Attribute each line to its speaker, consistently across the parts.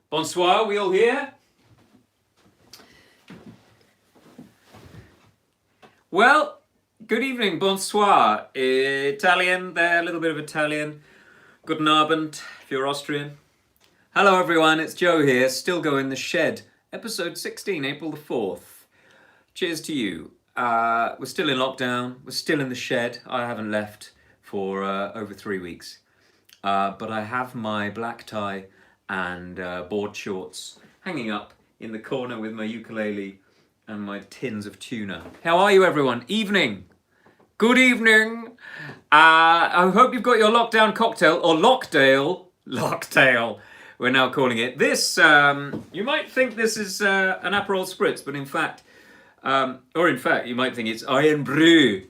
Speaker 1: Bonsoir, we all here? Well, good evening, bonsoir. Italian there, a little bit of Italian. Guten Abend, if you're Austrian. Hello everyone, it's Joe here, Stilgoe in the Shed. Episode 16, April the 4th. Cheers to you. We're still in lockdown, we're still in the shed. I haven't left for over 3 weeks. But I have my black tie and board shorts hanging up in the corner with my ukulele and my tins of tuna. How are you everyone? Evening. Good evening. I hope you've got your lockdown cocktail, or locktail, we're now calling it. This, you might think this is an Aperol Spritz, but in fact, you might think it's Iron Brew,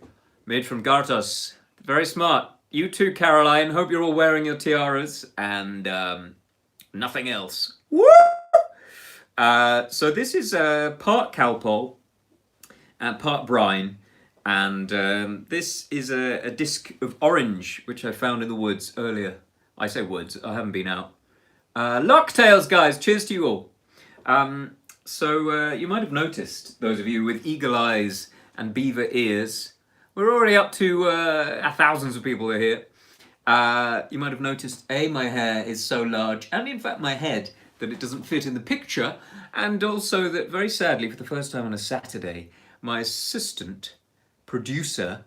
Speaker 1: made from Gartos. Very smart. You too, Caroline. Hope you're all wearing your tiaras and nothing else. Woo! So this is part Calpol and part brine, and this is a disc of orange which I found in the woods earlier. I say woods, I haven't been out. Locktails, guys, cheers to you all. So you might have noticed, those of you with eagle eyes and beaver ears, we're already up to thousands of people are here. You might have noticed, my hair is so large, and in fact my head, that it doesn't fit in the picture, and also that very sadly, for the first time on a Saturday, my assistant producer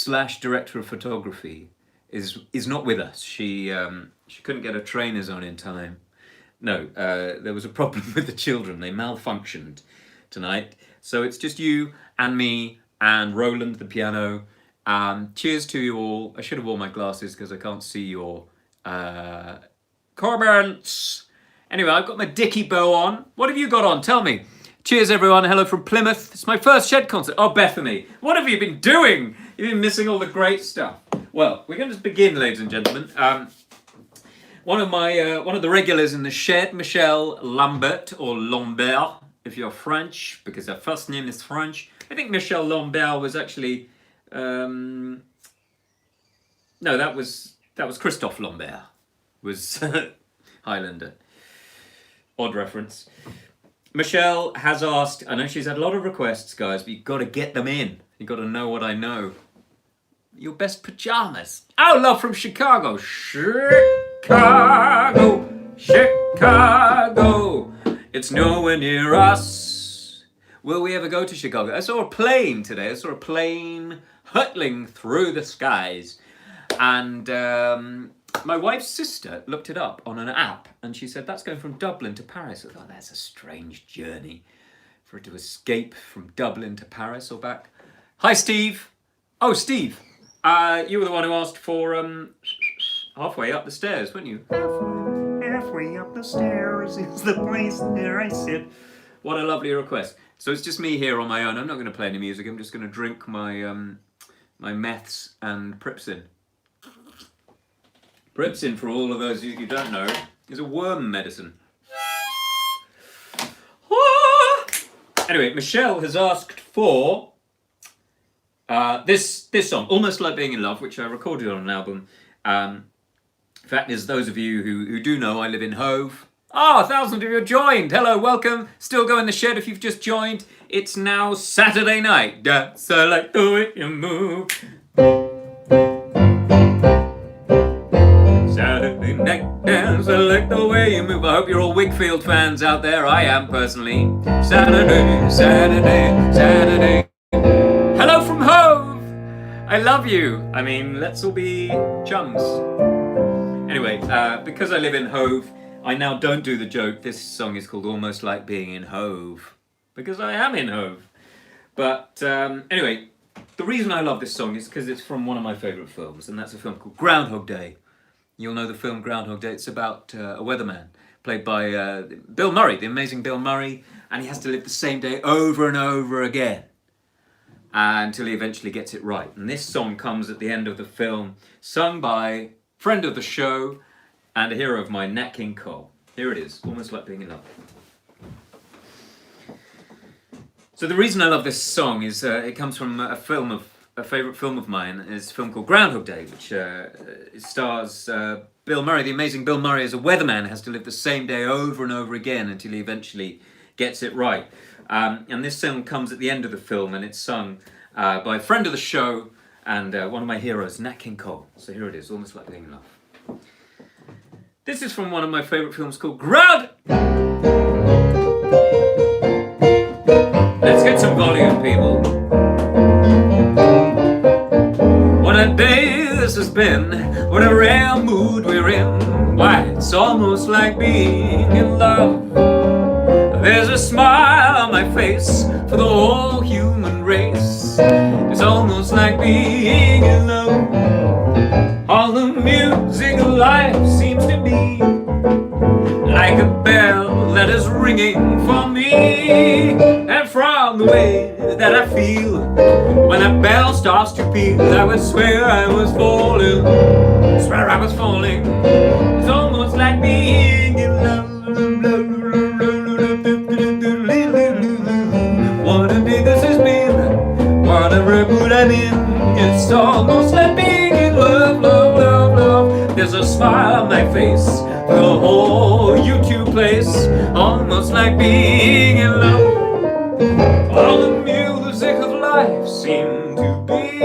Speaker 1: / director of photography is not with us. She couldn't get her trainers on in time. No, there was a problem with the children. They malfunctioned tonight. So it's just you and me and Roland, the piano. Cheers to you all. I should have worn my glasses because I can't see your comments. Anyway, I've got my dicky bow on. What have you got on? Tell me. Cheers, everyone. Hello from Plymouth. It's my first Shed concert. Oh, Bethany, what have you been doing? You've been missing all the great stuff. Well, we're going to begin, ladies and gentlemen. One of the regulars in the Shed, Michelle Lambert, or Lambert, if you're French, because her first name is French. I think Michelle Lambert was actually, no, that was Christophe Lambert, was Highlander. Odd reference. Michelle has asked, I know she's had a lot of requests, guys, but you've got to get them in. You've got to know what I know. Your best pajamas. Oh, love from Chicago. Chicago. It's nowhere near us. Will we ever go to Chicago? I saw a plane today. I saw a plane hurtling through the skies. And my wife's sister looked it up on an app, and she said, that's going from Dublin to Paris. I thought, that's a strange journey for it to escape from Dublin to Paris or back. Hi, Steve. Oh, Steve. You were the one who asked for halfway up the stairs, weren't you? Halfway up the stairs is the place where I sit. What a lovely request. So it's just me here on my own. I'm not going to play any music. I'm just going to drink my my meths and Pripsin. Pripsin, for all of those of you who don't know, is a worm medicine. Anyway, Michelle has asked for this song, Almost Like Being in Love, which I recorded on an album. Fact is, those of you who do know, I live in Hove. Thousands of you have joined. Hello, welcome. Still in the Shed if you've just joined. It's now Saturday night. Dance, I like the way you move. Saturday night, dance, I like the way you move. I hope you're all Wigfield fans out there. I am, personally. Saturday. Hello from Hove! I love you. I mean, let's all be chums. Anyway, because I live in Hove, I now don't do the joke. This song is called Almost Like Being in Hove, because I am in Hove. But anyway, the reason I love this song is because it's from one of my favourite films, and that's a film called Groundhog Day. You'll know the film Groundhog Day. It's about a weatherman played by Bill Murray, the amazing Bill Murray, and he has to live the same day over and over again until he eventually gets it right. And this song comes at the end of the film, sung by friend of the show and a hero of mine, Nat King Cole. Here it is, Almost Like Being in Love. So the reason I love this song is it comes from a favourite film of mine. It's a film called Groundhog Day, which stars Bill Murray, the amazing Bill Murray, as a weatherman, has to live the same day over and over again until he eventually gets it right. And this song comes at the end of the film, and it's sung by a friend of the show and one of my heroes, Nat King Cole. So here it is, Almost Like Being in Love. This is from one of my favourite films called Groundhog. Let's get some volume, people. What a day this has been, what a rare mood we're in. Why, it's almost like being in love. There's a smile on my face for the whole human race. It's almost like being in love. All the music of life seems to be like a bell that is ringing for me. And from the way that I feel when that bell starts to peal, I would swear I was falling, swear I was falling. It's almost like being in love. What a day this has been, what a rare mood I'm in. It's almost like being in love, love, love, love. There's a smile on my face for the whole YouTube place. Almost like being in love. All the music of life seemed to be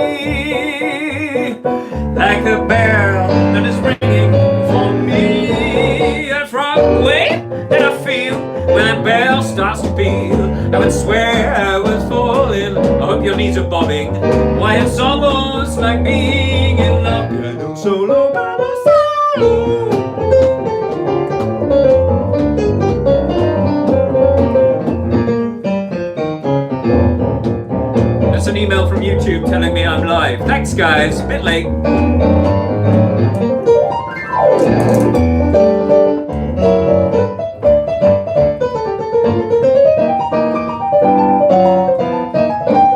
Speaker 1: like a bell that is ringing for me. And from the way that I feel when that bell starts to peal, I would swear I was falling. I hope your knees are bobbing. Why, it's almost like being in love. Piano solo, piano solo. That's an email from YouTube telling me I'm live. Thanks, guys. A bit late.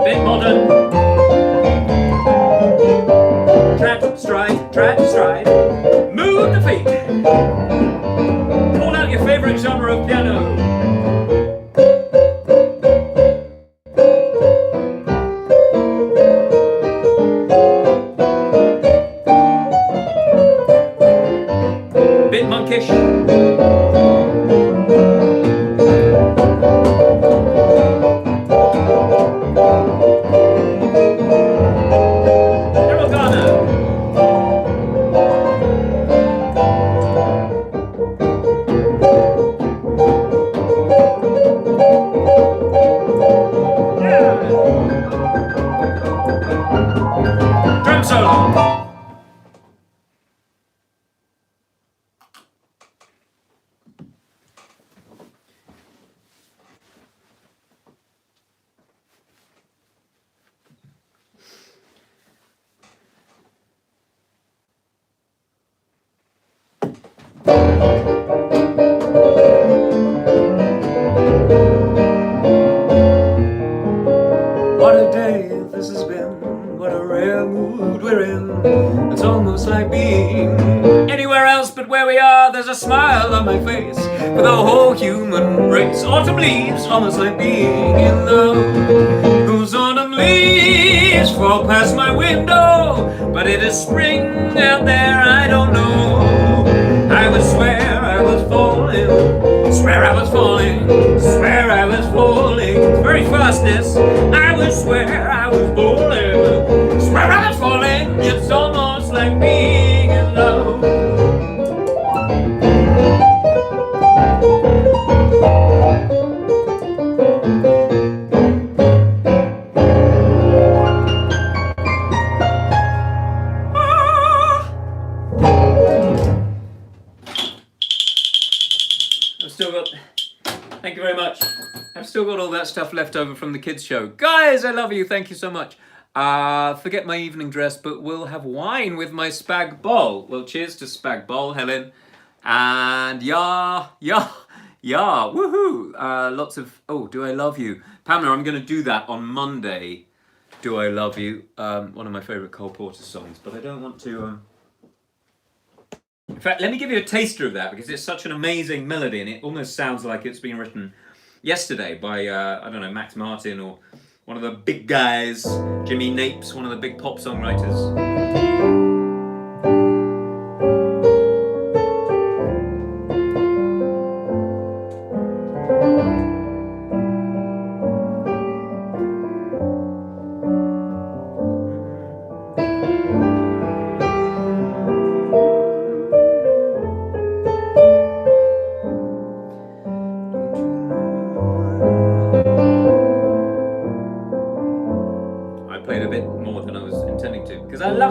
Speaker 1: Bit modern. Try to stride. Move the feet. Pull out your favorite genre of piano. Bit monkish. Drum solo. What a day this has been, what a rare mood we're in. It's almost like being anywhere else but where we are. There's a smile on my face for the whole human race. Autumn leaves, almost like being in love. Those autumn leaves fall past my window, but it is spring out there, I don't know. I would swear I was falling, swear I was falling, swear I was falling. Very fastness, I would swear I was falling, swear I was falling. It's almost like being in love. Thank you very much. I've still got all that stuff left over from the kids' show. Guys, I love you. Thank you so much. Forget my evening dress, but we'll have wine with my spag bol. Well, cheers to spag bol, Helen. And yeah, woohoo. Lots of, oh, Do I Love You? Pamela, I'm going to do that on Monday. Do I Love You? One of my favourite Cole Porter songs, but I don't want to... In fact, let me give you a taster of that because it's such an amazing melody and it almost sounds like it's been written yesterday by, I don't know, Max Martin or one of the big guys, Jimmy Napes, one of the big pop songwriters.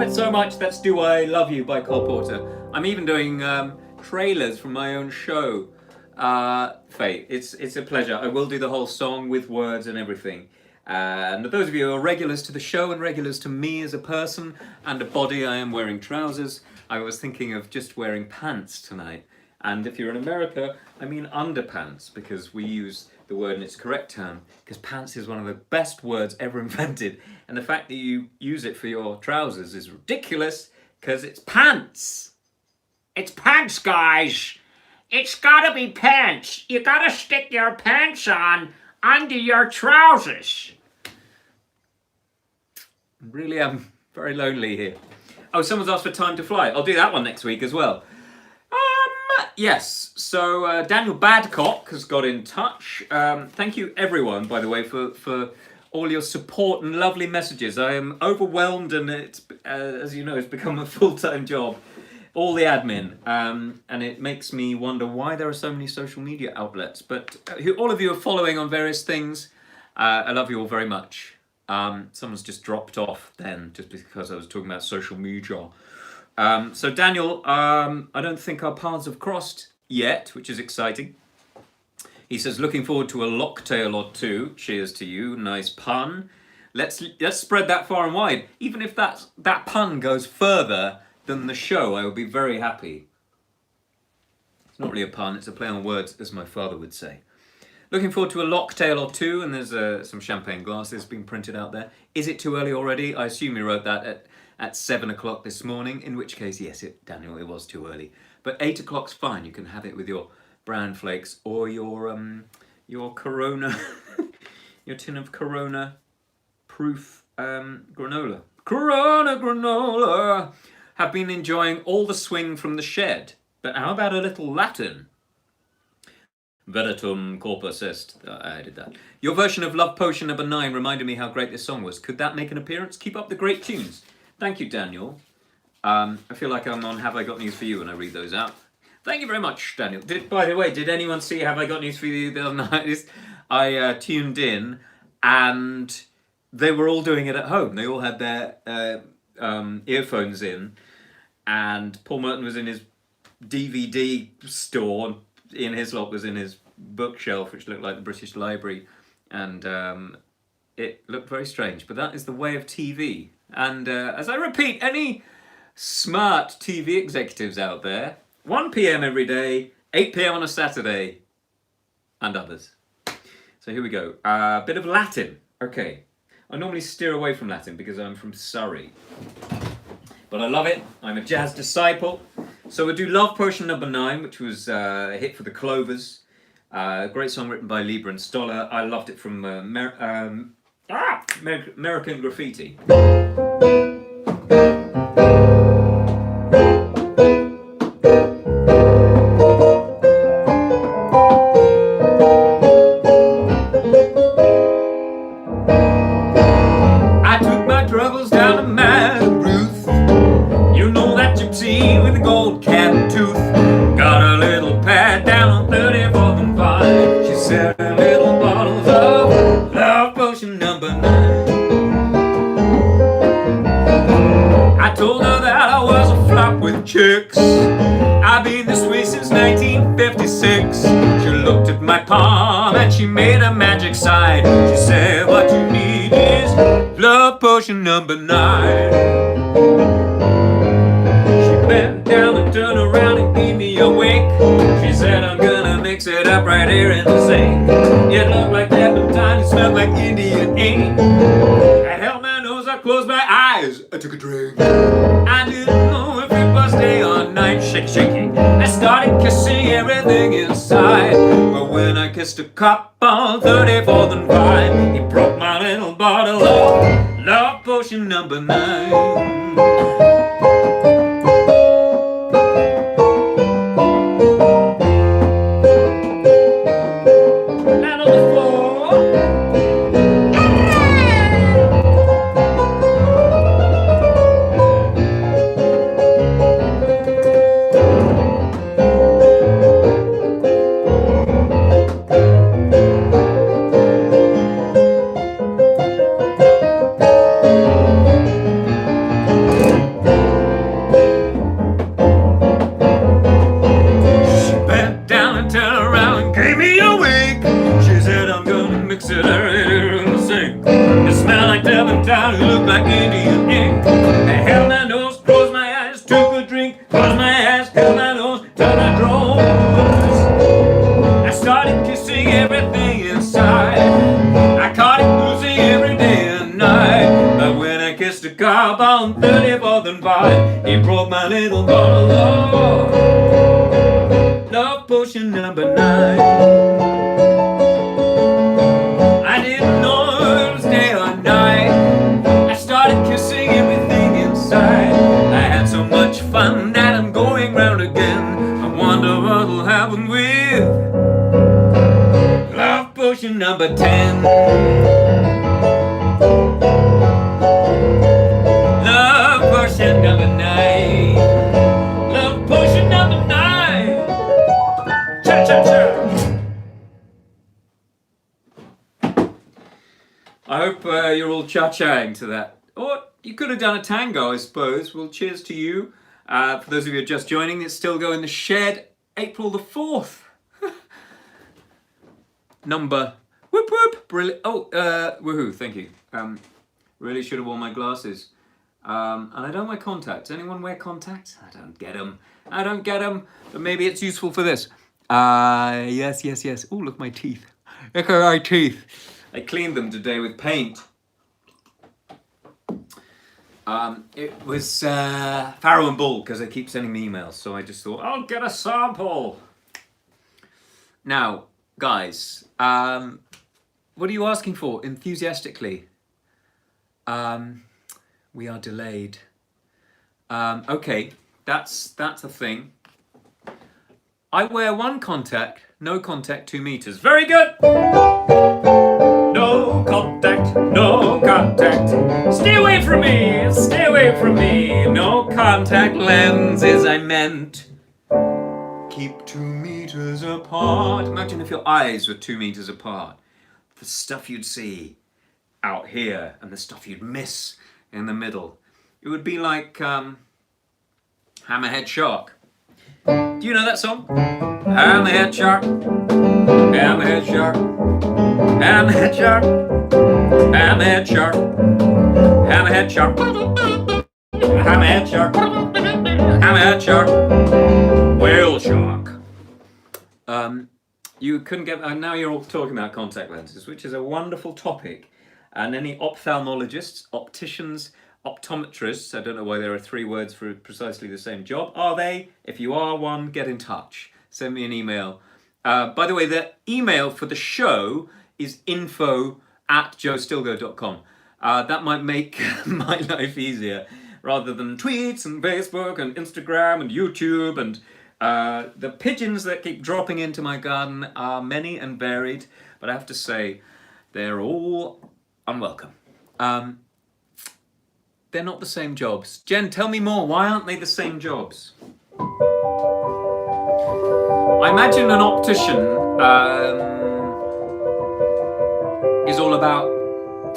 Speaker 1: it so much. That's Do I Love You by Cole Porter. I'm even doing trailers from my own show. Faye, it's a pleasure. I will do the whole song with words and everything. And those of you who are regulars to the show and regulars to me as a person and a body, I am wearing trousers. I was thinking of just wearing pants tonight. And if you're in America, I mean underpants, because we use the word in its correct term, because pants is one of the best words ever invented. And the fact that you use it for your trousers is ridiculous, because it's pants.
Speaker 2: It's pants, guys. It's gotta be pants. You gotta stick your pants on under your trousers.
Speaker 1: Really, I'm very lonely here. Oh, someone's asked for Time to Fly. I'll do that one next week as well. Yes, so Daniel Badcock has got in touch. Thank you everyone, by the way, for all your support and lovely messages. I am overwhelmed, and it's, as you know, it's become a full-time job. All the admin, and it makes me wonder why there are so many social media outlets. But all of you are following on various things. I love you all very much. Someone's just dropped off then, just because I was talking about social media. So Daniel, I don't think our paths have crossed yet, which is exciting. He says, looking forward to a locktail or two. Cheers to you. Nice pun. Let's spread that far and wide. Even if that pun goes further than the show, I will be very happy. It's not really a pun, it's a play on words, as my father would say. Looking forward to a locktail or two, and there's some champagne glasses being printed out there. Is it too early already? I assume you wrote that at 7 o'clock this morning, in which case, yes, Daniel, it was too early. But 8 o'clock's fine. You can have it with your bran flakes or your Corona, your tin of Corona proof granola. Corona granola! Have been enjoying all the swing from the shed. But how about a little Latin? Vetetum corpus est. I did that. Your version of Love Potion number 9 reminded me how great this song was. Could that make an appearance? Keep up the great tunes. Thank you, Daniel. I feel like I'm on Have I Got News For You when I read those out. Thank you very much, Daniel. By the way, did anyone see Have I Got News For You the other night? I tuned in, and they were all doing it at home. They all had their earphones in, and Paul Merton was in his DVD store, and Ian Hislop was in his bookshelf, which looked like the British Library, and it looked very strange. But that is the way of TV. And as I repeat, any smart TV executives out there, 1 p.m. every day, 8 p.m. on a Saturday, and others. So here we go. A bit of Latin. Okay. I normally steer away from Latin because I'm from Surrey. But I love it. I'm a jazz disciple. So we'll do Love Potion number 9, which was a hit for the Clovers. Great song written by Lieber and Stoller. I loved it from American Graffiti. I took my troubles down to Madame Ruth. You know that gypsy with the gold cap and tooth. Got a little pad down on 34th and Vine. She said a little bottles of Love Potion number 9. I told her that I was a flop with chicks. I've been this way since 1956. She looked at my palm and she made a magic sign. She said, what you need is Love Potion number 9. She bent down and turned around and gave me a wink. She said, I'm gonna mix it up right here in the sink. It looked like turpentine, it smelled like Indian ink. I held my nose, I closed my eyes, I took a drink. I didn't know if it was day or night, shaking. I started kissing everything inside. But when I kissed a cop on 34th and Vine, he broke my little bottle of Love Potion number 9. cop on 34th and Vine. He broke my little bottle of love potion number 9. I didn't know it was day or night. I started kissing everything inside. I had so much fun that I'm going round again. I wonder what'll happen with love potion number 10. Love potion number 9. Love potion number 9. Cha-cha-cha. I hope you're all cha-chaing to that. Or you could have done a tango, I suppose. Well, cheers to you. For those of you just joining, it's Stilgoe in the Shed, April the 4th. Number, whoop whoop, brilliant. Oh, woohoo, thank you. Really should have worn my glasses. And I don't wear contacts. Anyone wear contacts? I don't get them. I don't get them. But maybe it's useful for this. Yes. Oh, look at my teeth. Look at my teeth. I cleaned them today with paint. It was Farrow and Ball, because they keep sending me emails. So I just thought, I'll get a sample. Now, guys, what are you asking for enthusiastically? We are delayed. Okay, that's a thing. I wear one contact, no contact 2 meters. Very good. No contact, no contact. Stay away from me, stay away from me. No contact lenses, I meant. Keep 2 meters apart. Imagine if your eyes were 2 meters apart. The stuff you'd see out here and the stuff you'd miss in the middle. It would be like Hammerhead Shark. Do you know that song? Hammerhead Shark, Hammerhead Shark, Hammerhead Shark, Hammerhead Shark, Hammerhead Shark, Hammerhead Shark, Hammerhead Shark, Whale Shark. You couldn't get, now you're all talking about contact lenses, which is a wonderful topic. And any ophthalmologists, opticians, optometrists, I don't know why there are 3 words for precisely the same job. Are they? If you are one, get in touch. Send me an email. By the way, the email for the show is info@joestilgoe.com. That might make my life easier, rather than tweets and Facebook and Instagram and YouTube and the pigeons that keep dropping into my garden are many and varied, but I have to say they're all unwelcome. They're not the same jobs. Jen, tell me more. Why aren't they the same jobs? I imagine an optician is all about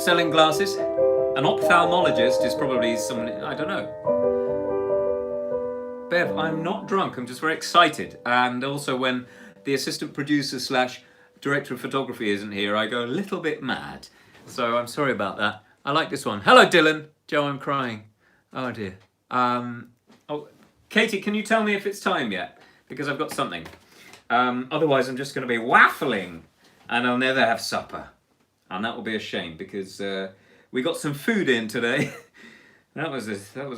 Speaker 1: selling glasses. An ophthalmologist is probably someone, I don't know. Bev, I'm not drunk, I'm just very excited. And also when the assistant producer / director of photography isn't here, I go a little bit mad. So I'm sorry about that. I like this one. Hello, Dylan. Joe, I'm crying. Oh dear. Oh, Katie, can you tell me if it's time yet? Because I've got something. Otherwise, I'm just going to be waffling and I'll never have supper. And that will be a shame because we got some food in today. That was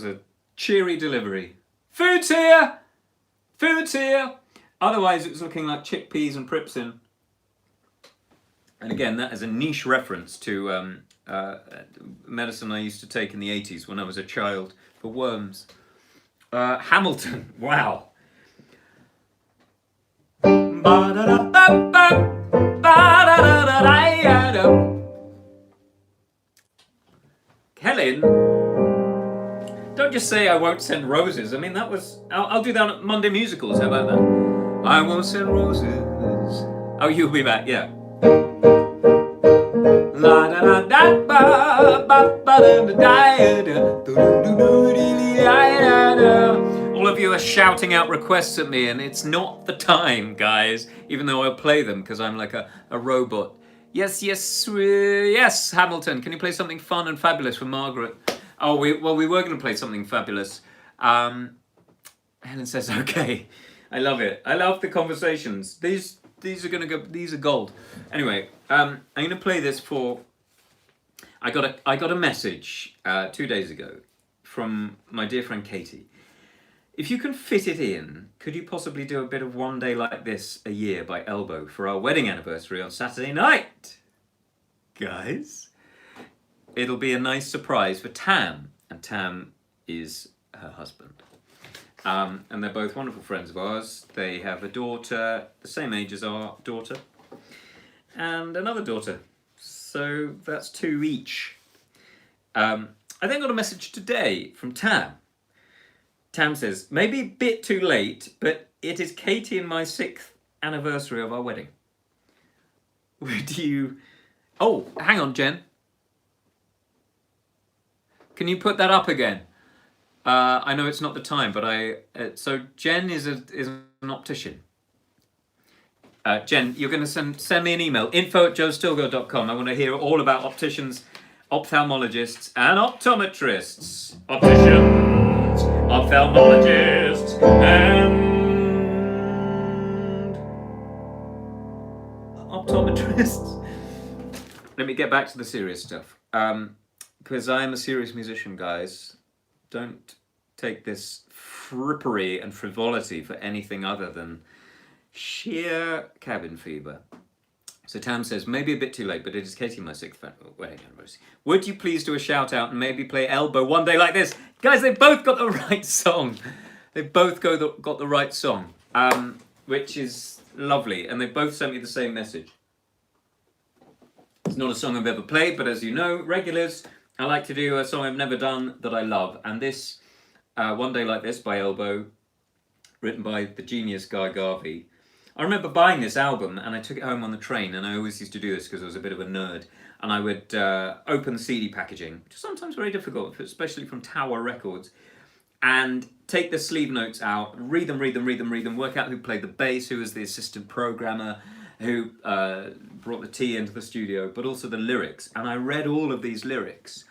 Speaker 1: a cheery delivery. Food's here! Food's here! Otherwise, it's looking like chickpeas and pripsin. And again, that is a niche reference to medicine I used to take in the 80s when I was a child for worms. Hamilton, wow. Helen, don't just say I won't send roses. I mean, that was... I'll do that at Monday Musicals. How about that? I won't send roses. Oh, you'll be back, yeah. All of you are shouting out requests at me, and it's not the time, guys, even though I'll play them because I'm like a robot. Yes, Hamilton, can you play something fun and fabulous for Margaret? Oh, we were going to play something fabulous. Helen says, okay. I love it. I love the conversations. These are going to go, these are gold. Anyway, I'm going to play this for I got a message 2 days ago from my dear friend Katie. If you can fit it in, could you possibly do a bit of One Day Like This a Year by Elbow for our wedding anniversary on Saturday night? Guys, it'll be a nice surprise for Tam, and Tam is her husband. And they're both wonderful friends of ours. They have a daughter the same age as our daughter, and another daughter. So that's 2 each. I then got a message today from Tam. Tam says, maybe a bit too late, but it is Katie and my 6th anniversary of our wedding. Would you... Oh, hang on, Jen. Can you put that up again? I know it's not the time, but so Jen is an optician. Jen, you're going to send me an email, info@joestilgoe.com. I want to hear all about opticians, ophthalmologists, and optometrists. Opticians, ophthalmologists, and optometrists. Let me get back to the serious stuff. Because I am a serious musician, guys. Don't take this frippery and frivolity for anything other than sheer cabin fever. So Tam says, maybe a bit too late, but it is Katie and my 6th wedding anniversary. Would you please do a shout out and maybe play Elbow One Day Like This? Guys, they both got the right song. They both got the right song, which is lovely. And they both sent me the same message. It's not a song I've ever played, but as you know, regulars, I like to do a song I've never done that I love. And this, One Day Like This by Elbow, written by the genius Guy Garvey. I remember buying this album and I took it home on the train, and I always used to do this because I was a bit of a nerd. And I would open the CD packaging, which is sometimes very difficult, especially from Tower Records, and take the sleeve notes out, read them, work out who played the bass, who was the assistant programmer, who brought the tea into the studio, but also the lyrics. And I read all of these lyrics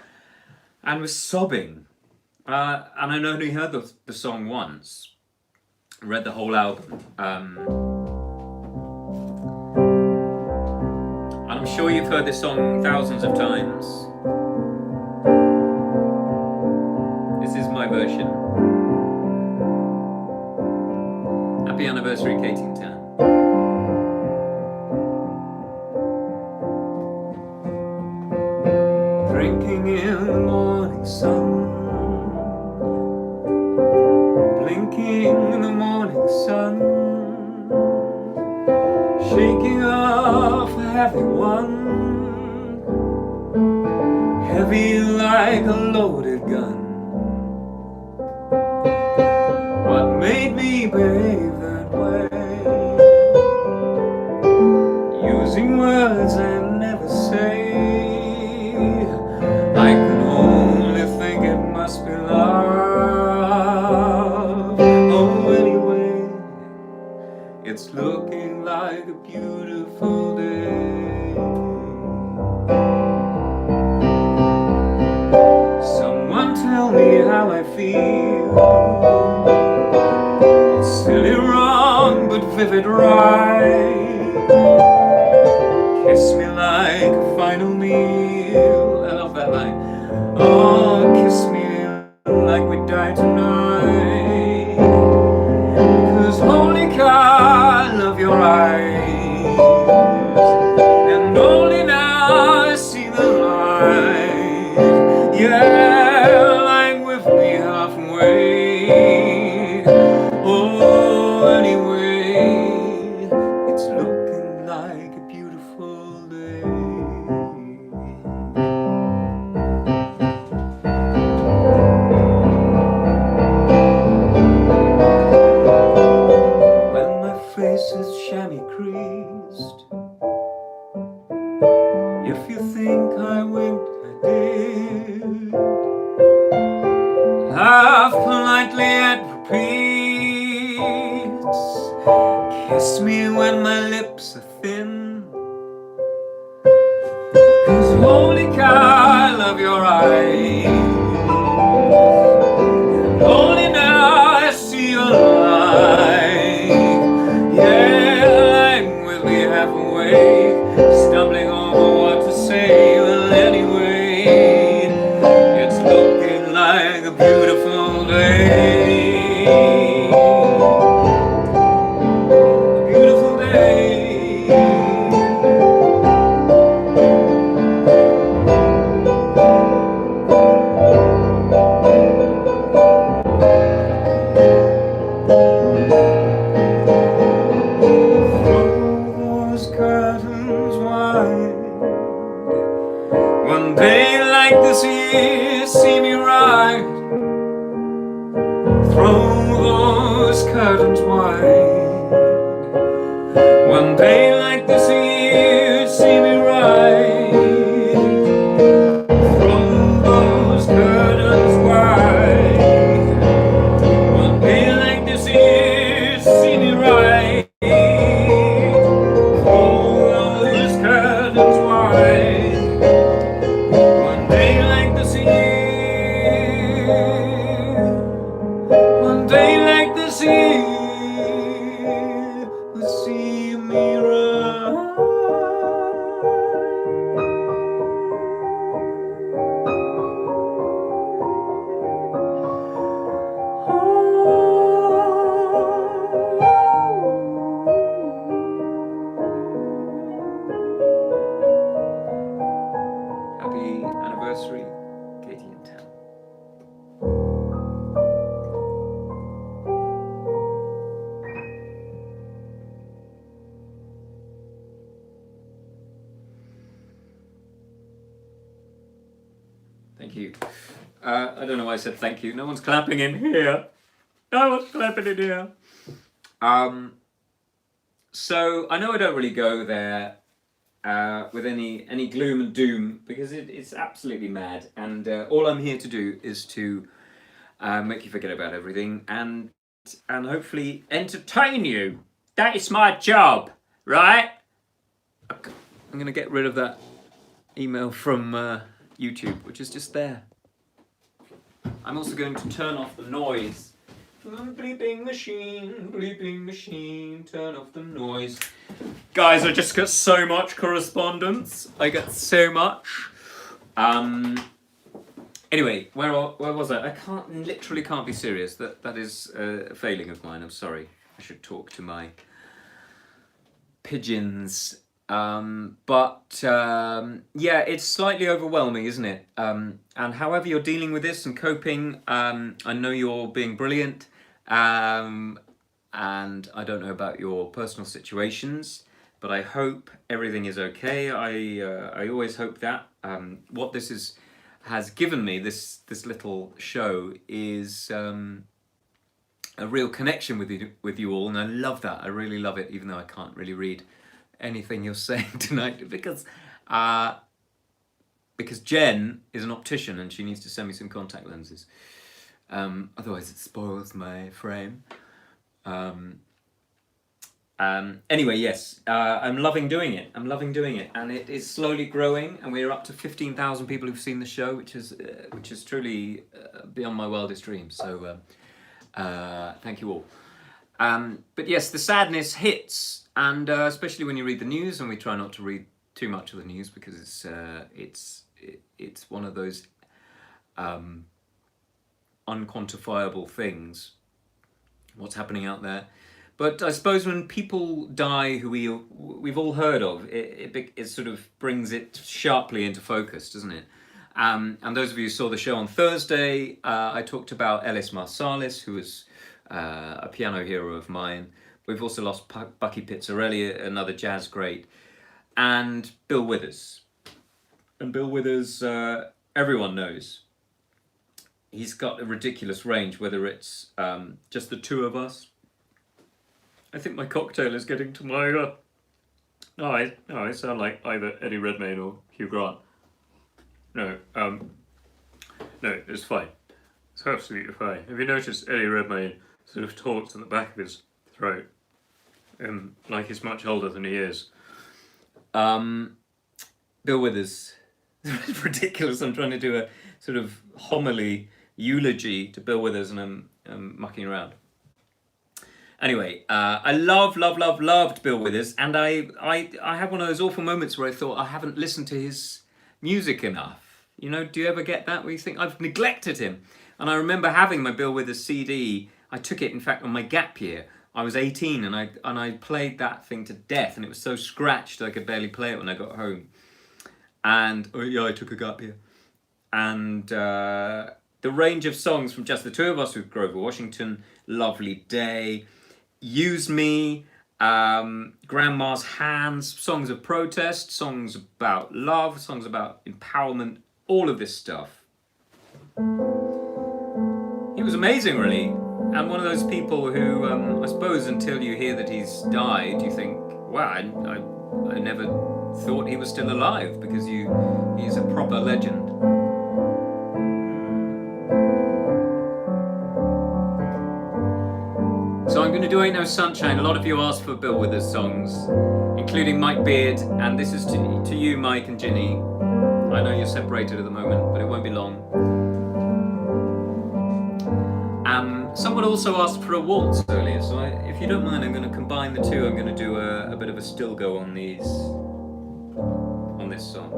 Speaker 1: and was sobbing. And I'd only heard the song once. I read the whole album. And I'm sure you've heard this song thousands of times. This is my version. Happy anniversary, Katie and Tam. Drinking in the morning sun, blinking in the morning sun, shaking off a heavy one, heavy like a loaded gun. What made me behave that way? Using words I never say. I can only think it must be love. Oh, anyway, it's looking like a beautiful day. Someone tell me how I feel. It's silly wrong, but vivid right. Kiss me like a final meal. I love that line. Oh, kiss me like we die tonight. 'Cause holy cow, I love your eyes. And only now I see the light. Yeah, lying with me halfway. Oh, anyway, it's looking like a beautiful day. When my face is chamois creased, if you think I winked, I did. Laugh politely at repeats. Kiss me when my lips are thin. 'Cause holy cow, I love your eyes. And only now I see your light. Yeah, lying with me half awake, stumbling over what to say. Well, anyway, Thank you. I don't know why I said thank you. No one's clapping in here. No one's clapping in here. So I know I don't really go there with any gloom and doom, because it's absolutely mad, and all I'm here to do is to make you forget about everything and hopefully entertain you. That is my job, right? I'm gonna get rid of that email from YouTube, which is just there. I'm also going to turn off the noise. Bleeping machine, turn off the noise. Guys, I just got so much correspondence. I got so much. Anyway, where was I? I literally can't be serious. That is a failing of mine. I'm sorry. I should talk to my pigeons. Yeah, it's slightly overwhelming, isn't it? And however you're dealing with this and coping, I know you're being brilliant. And I don't know about your personal situations, but I hope everything is okay. I always hope that. What this has given me, this little show, is a real connection with you all, and I love that. I really love it, even though I can't really read anything you're saying tonight, because Jen is an optician and she needs to send me some contact lenses. Otherwise it spoils my frame. Anyway, yes, I'm loving doing it. And it is slowly growing, and we're up to 15,000 people who've seen the show, which is truly beyond my wildest dreams. So thank you all. But yes, the sadness hits, and especially when you read the news, and we try not to read too much of the news, because it's one of those unquantifiable things, what's happening out there. But I suppose when people die who we've all heard of, it sort of brings it sharply into focus, doesn't it? And those of you who saw the show on Thursday, I talked about Ellis Marsalis, who was a piano hero of mine. We've also lost Bucky Pizzarelli, another jazz great, and Bill Withers. And Bill Withers, everyone knows. He's got a ridiculous range, whether it's just the two of us. I think my cocktail is getting to my... No, I sound like either Eddie Redmayne or Hugh Grant. No, it's fine. It's absolutely fine. Have you noticed Eddie Redmayne sort of talks in the back of his throat, like he's much older than he is? Bill Withers. It's ridiculous. I'm trying to do a sort of homily eulogy to Bill Withers, and I'm mucking around. Anyway, I loved Bill Withers, and I had one of those awful moments where I thought I haven't listened to his music enough. You know, do you ever get that, where you think I've neglected him? And I remember having my Bill Withers CD. I took it, in fact, on my gap year. I was 18, and I played that thing to death, and it was so scratched I could barely play it when I got home. And I took a gap year, and the range of songs from just the two of us with Grover Washington, Lovely Day, Use Me, Grandma's Hands, songs of protest, songs about love, songs about empowerment, all of this stuff. He was amazing, really, and one of those people who, I suppose, until you hear that he's died, you think, wow, I never thought he was still alive, because he's a proper legend. So I'm going to do Ain't No Sunshine. A lot of you asked for Bill Withers songs, including Mike Beard, and this is to you, Mike and Ginny. I know you're separated at the moment, but it won't be long. Someone also asked for a waltz earlier, so if you don't mind, I'm going to combine the two. I'm going to do a bit of a Stilgoe on this song.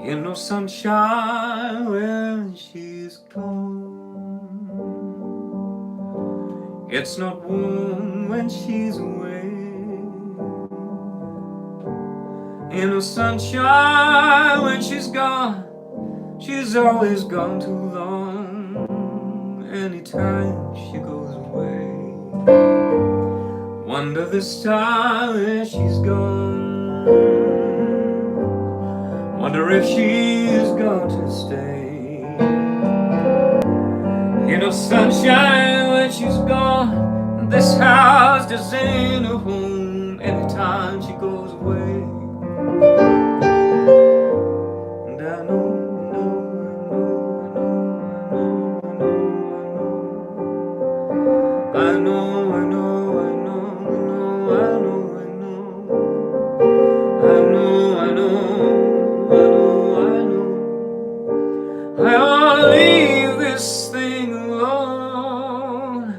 Speaker 1: Ain't no sunshine when she's gone. It's not warm when she's away. Ain't no sunshine when she's gone. She's always gone too long. Anytime she goes away, wonder this time where she's gone. Wonder if she's going to stay. You know, sunshine when she's gone. This house just ain't a home every time she goes away. And I know, I know, I know, I know, I know, I know, I know, I know, I know, I ought to leave this thing alone.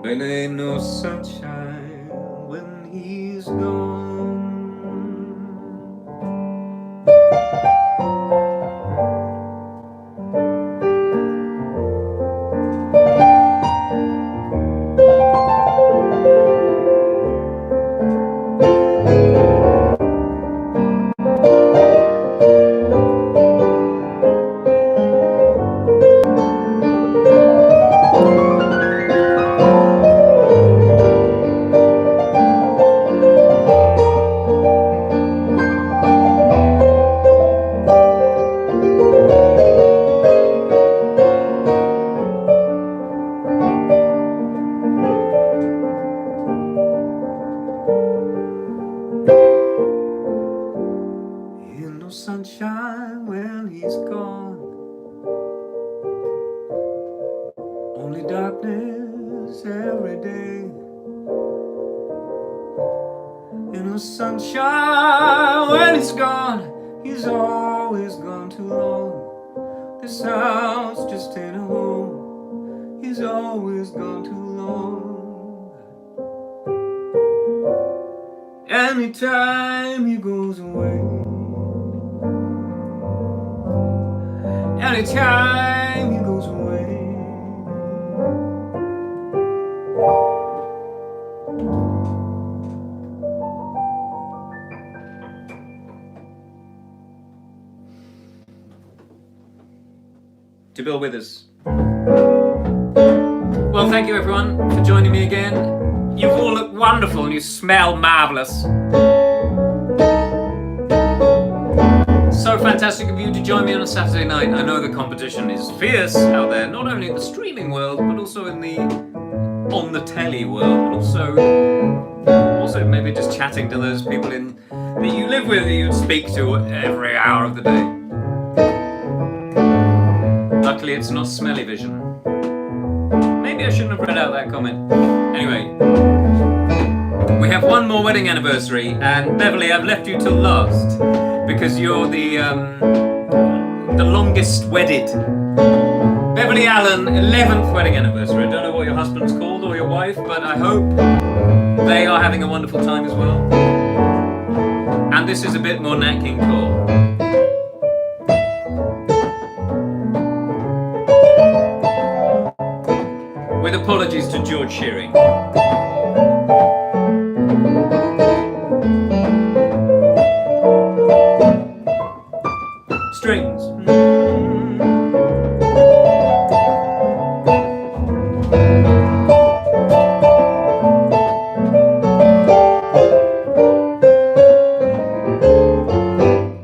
Speaker 1: But ain't no sunshine when he's gone. Sunshine when he's gone, only darkness every day. You know, sunshine when he's gone, he's always gone too long. This house just ain't a home, he's always gone too long. Anytime he goes away, anytime he goes away. To Bill Withers. Well, thank you everyone for joining me again. You've all looked wonderful and you smell marvellous. So fantastic of you to join me on a Saturday night. I know the competition is fierce out there, not only in the streaming world, but also in the on the telly world, and also maybe just chatting to those people that you live with, that you speak to every hour of the day. Luckily, it's not smelly vision. Maybe I shouldn't have read out that comment. Anyway, we have one more wedding anniversary, and Beverly, I've left you till last because you're the longest wedded. Beverly Allen, 11th wedding anniversary. I don't know what your husband's called or your wife, but I hope they are having a wonderful time as well. And this is a bit more Nat King Cole. With apologies to George Shearing. Strings.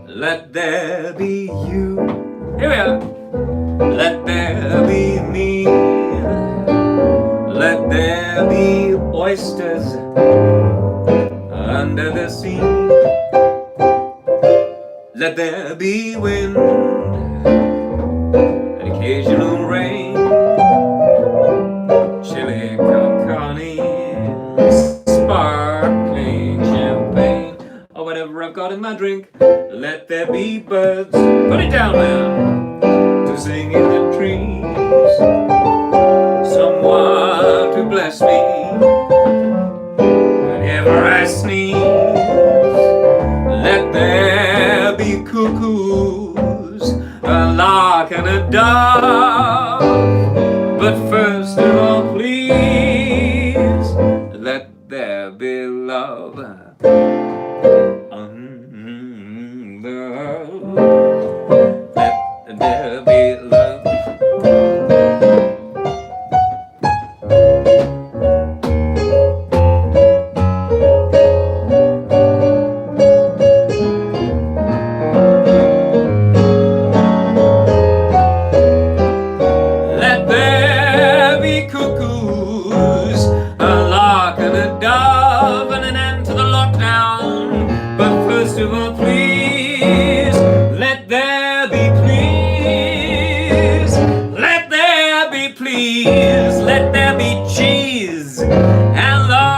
Speaker 1: Let there be you. Here we are. Let there be me. Let there be oysters under the sea. Let there be wind and occasional rain, chili con carne, sparkling champagne, or whatever I've got in my drink. Let there be birds, put it down now, to sing in the trees. Someone to bless me whenever I sneeze. Let there be cuckoos, a lark and a dove. But first of all, please, let there be love. Let there be love. the dove and an end to the lockdown. But first of all, please, let there be please. Let there be please. Let there be cheese. Hello.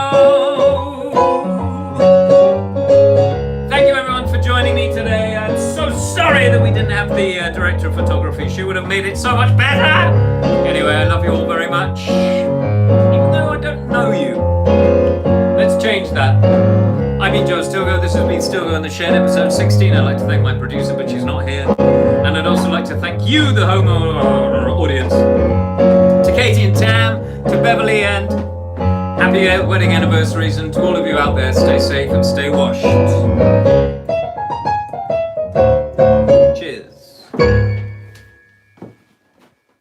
Speaker 1: Thank you everyone for joining me today. I'm so sorry that we didn't have the director of photography. She would have made it so much better. Anyway, I love you all very much. Even though I don't know you. Let's change that. I've been Joe Stilgoe. This has been Stilgoe and the Shed, episode 16. I'd like to thank my producer, but she's not here. And I'd also like to thank you, the home audience. To Katie and Tam, to Beverly, and happy wedding anniversaries, and to all of you out there, stay safe and stay washed.